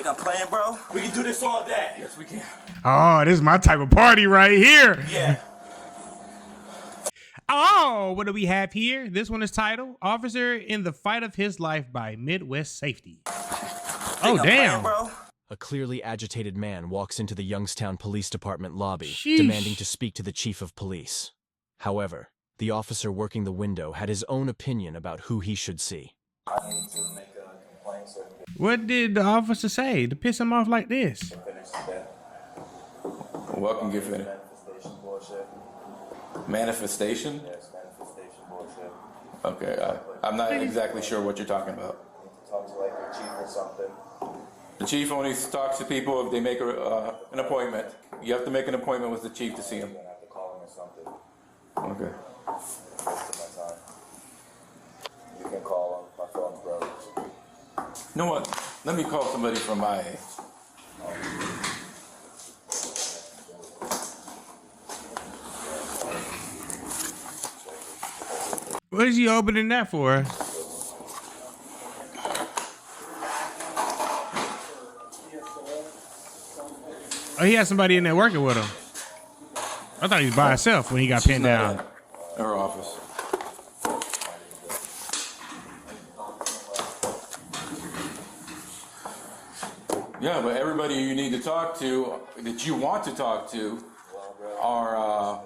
Think I'm playing, bro? We can do this all day. Yes, we can. Oh, this is my type of party right here. Yeah. Oh, what do we have here? This one is titled Officer in the Fight of His Life by Midwest Safety. Oh, damn. Bro. A clearly agitated man walks into the Youngstown Police Department lobby, Sheesh. demanding to speak to the chief of police. However, the officer working the window had his own opinion about who he should see. I need to make a complaint so I can What did the officer say to piss him off like this? finish that What can get finished? manifestation bullshit. Manifestation? Yes, manifestation bullshit. Okay, I'm not exactly sure what you're talking about. I need to talk to like your chief or something. The chief only talks to people if they make an appointment. You have to make an appointment with the chief to see him. I'm gonna have to call him or something. Okay. Most of my time. You can call him. My phone's broke. You know what? Let me call somebody from my age. What is he opening that for? Oh, he had somebody in there working with him. I thought he was by himself when he got pinned down. In her office. Yeah, but everybody you need to talk to, that you want to talk to, are,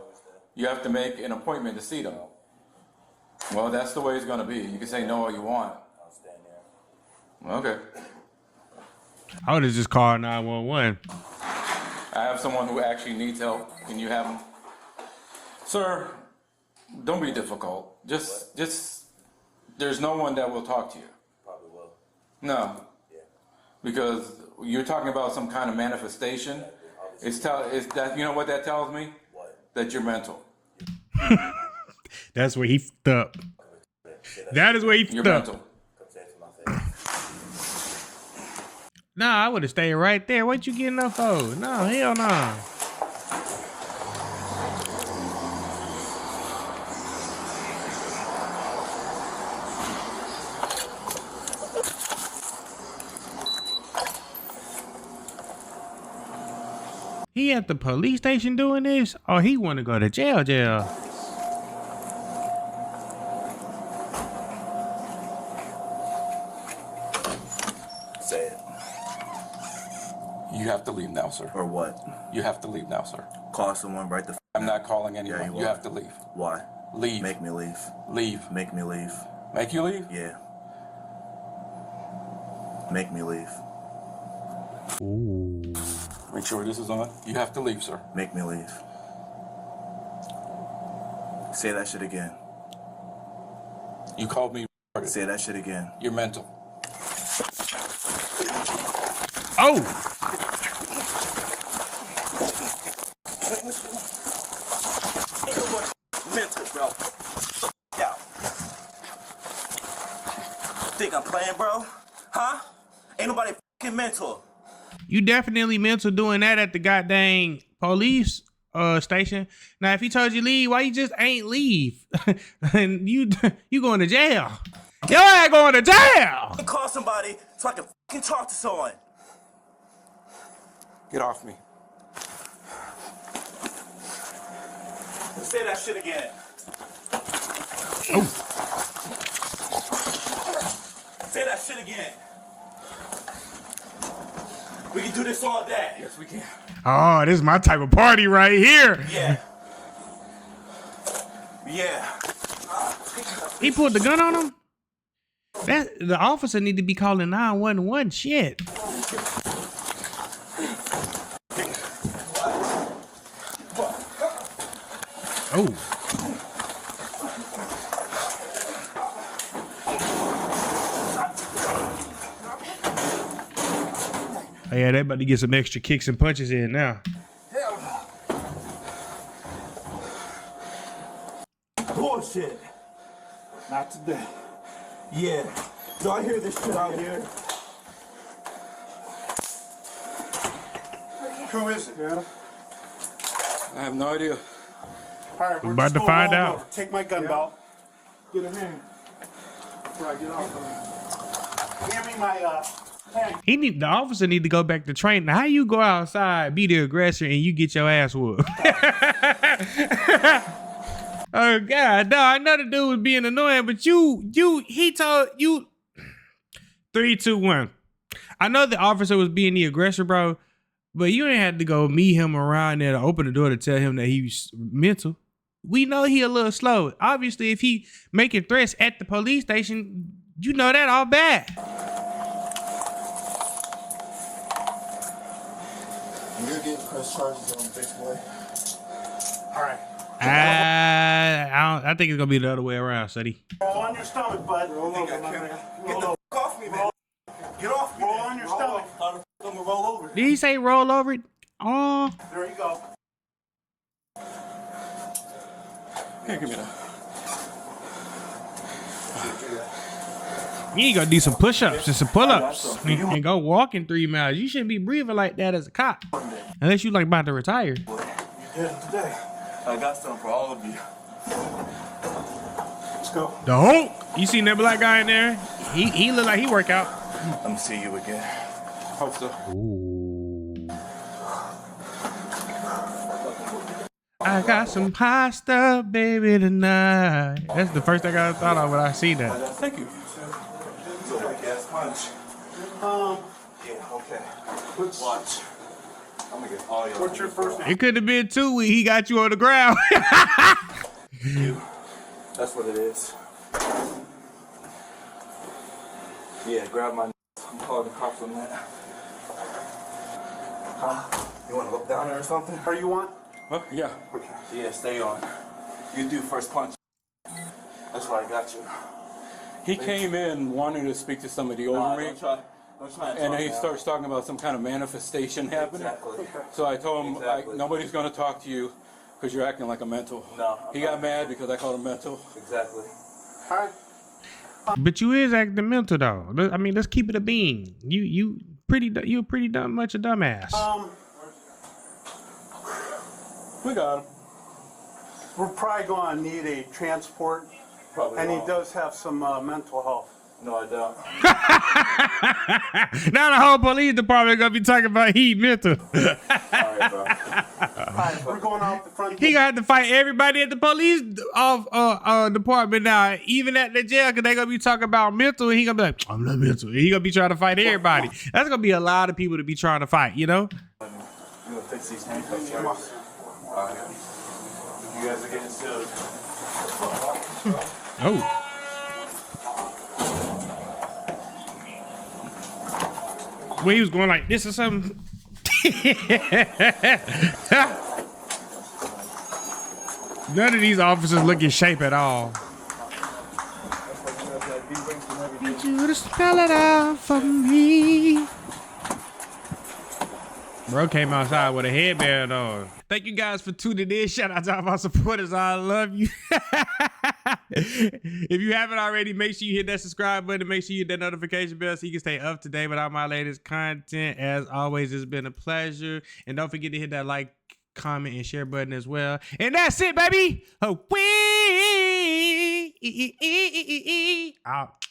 you have to make an appointment to see them. Well, that's the way it's going to be. You can say no all you want. I'll stand there. Okay. I would have just called 911. I have someone who actually needs help. Can you have him? Sir, don't be difficult. Just, there's no one that will talk to you. Probably will. No. Yeah. Because you're talking about some kind of manifestation. It's that, you know what that tells me? What? That you're mental. That's where he fucked up. That is where he You're fucked up. mental. Come say it to my face. Nah, I would have stayed right there. What you getting up for? No, hell no. He at the police station doing this, or he want to go to jail? Say it. You have to leave now, sir. Or what? You have to leave now, sir. Call someone right the I'm not calling anyone. Yeah, you you are. have to leave. Why? Leave. Make me leave. Leave. Make me leave. Make you leave? Yeah. Make me leave. Ooh. Make sure this is on. You have to leave, sir. Make me leave. Say that shit again. You called me retarded. Say that shit again. You're mental. Oh. Mental, bro. Yeah. Think I'm playing, bro? Huh? Ain't nobody fucking mental. You definitely mental doing that at the goddamn police station. Now, if he told you leave, why you just ain't leave? And you going to jail. Your ass going to jail. Call somebody so I can fucking talk to someone. Get off me. Say that shit again. Oh. Say that shit again. We can do this all day. Yes, we can. Oh, this is my type of party right here. Yeah. Yeah. He pulled the gun on him? The officer need to be calling 911. Shit. Oh. Oh yeah, they about to get some extra kicks and punches in now. Bullshit. Not today. Yeah. Do I hear this shit out here? Who is it? Yeah. I have no idea. All right, We're about to find out. Take my gun belt. Get him in. Before I get off. Give me my The officer need to go back to training. How you go outside, be the aggressor, and you get your ass whooped? Oh God, no, I know the dude was being annoying, but he told you 3, 2, 1. I know the officer was being the aggressor, bro, but you ain't had to go meet him around there to open the door to tell him that he's mental. We know he a little slow. Obviously, if he making threats at the police station, you know that all bad. You're getting press charges on big boy. All right. I think it's gonna be the other way around, Sonny. Roll on your stomach, bud. Roll over, my man. Roll over. Off me, man. Get off me. Roll on your stomach. I'm gonna roll over. Did he say roll over it? Oh, There you go. Here, give me that. you need to go do some push-ups and some pull-ups and go walking 3 miles. You shouldn't be breathing like that as a cop, unless you like about to retire. You did it today. I got something for all of you. Let's go. The Hulk. You seen that black guy in there? He look like he work out. I'm gonna see you again. Hope so. Ooh. I got some pasta, baby, tonight. That's the first thing I thought of when I see that. Thank you. So like ass punch. Yeah, okay. Watch. I'm gonna get all your. What's your first name? It could have been 2 weeks. He got you on the ground. You. That's what it is. Yeah, grab my. I'm calling the cops on that. You wanna look down there or something? Are you on? Huh? Yeah. Yeah, stay on. You do first punch. That's why I got you. He came in wanting to speak to somebody over Nah, me, don't try and and talk he now. starts talking about some kind of manifestation happening. Exactly. So I told him, Exactly. nobody's going to talk to you because you're acting like a mental. No, He got mad because I called him mental. Exactly. All right. But you is acting mental though. I mean, let's keep it a bean. You pretty dumb, much a dumbass. We got him. We're probably going to need a transport, Probably and he wrong. does have some mental health. No, I don't. Now the whole police department gonna be talking about he mental. All right, bro. All right, we're going out the front. He gonna have to fight everybody at the police department now, even at the jail, because they gonna be talking about mental, and he gonna be like, I'm not mental. He gonna be trying to fight everybody. That's gonna be a lot of people to be trying to fight, you know? You gonna fix these handcuffs, right? All right. You guys are getting sued. Oh. When he was going like this or something. None of these officers look in shape at all. Need you to spell it out for me. Bro came outside with a headband on. Thank you guys for tuning in. Shout out to all my supporters. I love you. If you haven't already, make sure you hit that subscribe button. Make sure you hit that notification bell so you can stay up to date with all my latest content. As always, it's been a pleasure. And don't forget to hit that like, comment, and share button as well. And that's it, baby. Out.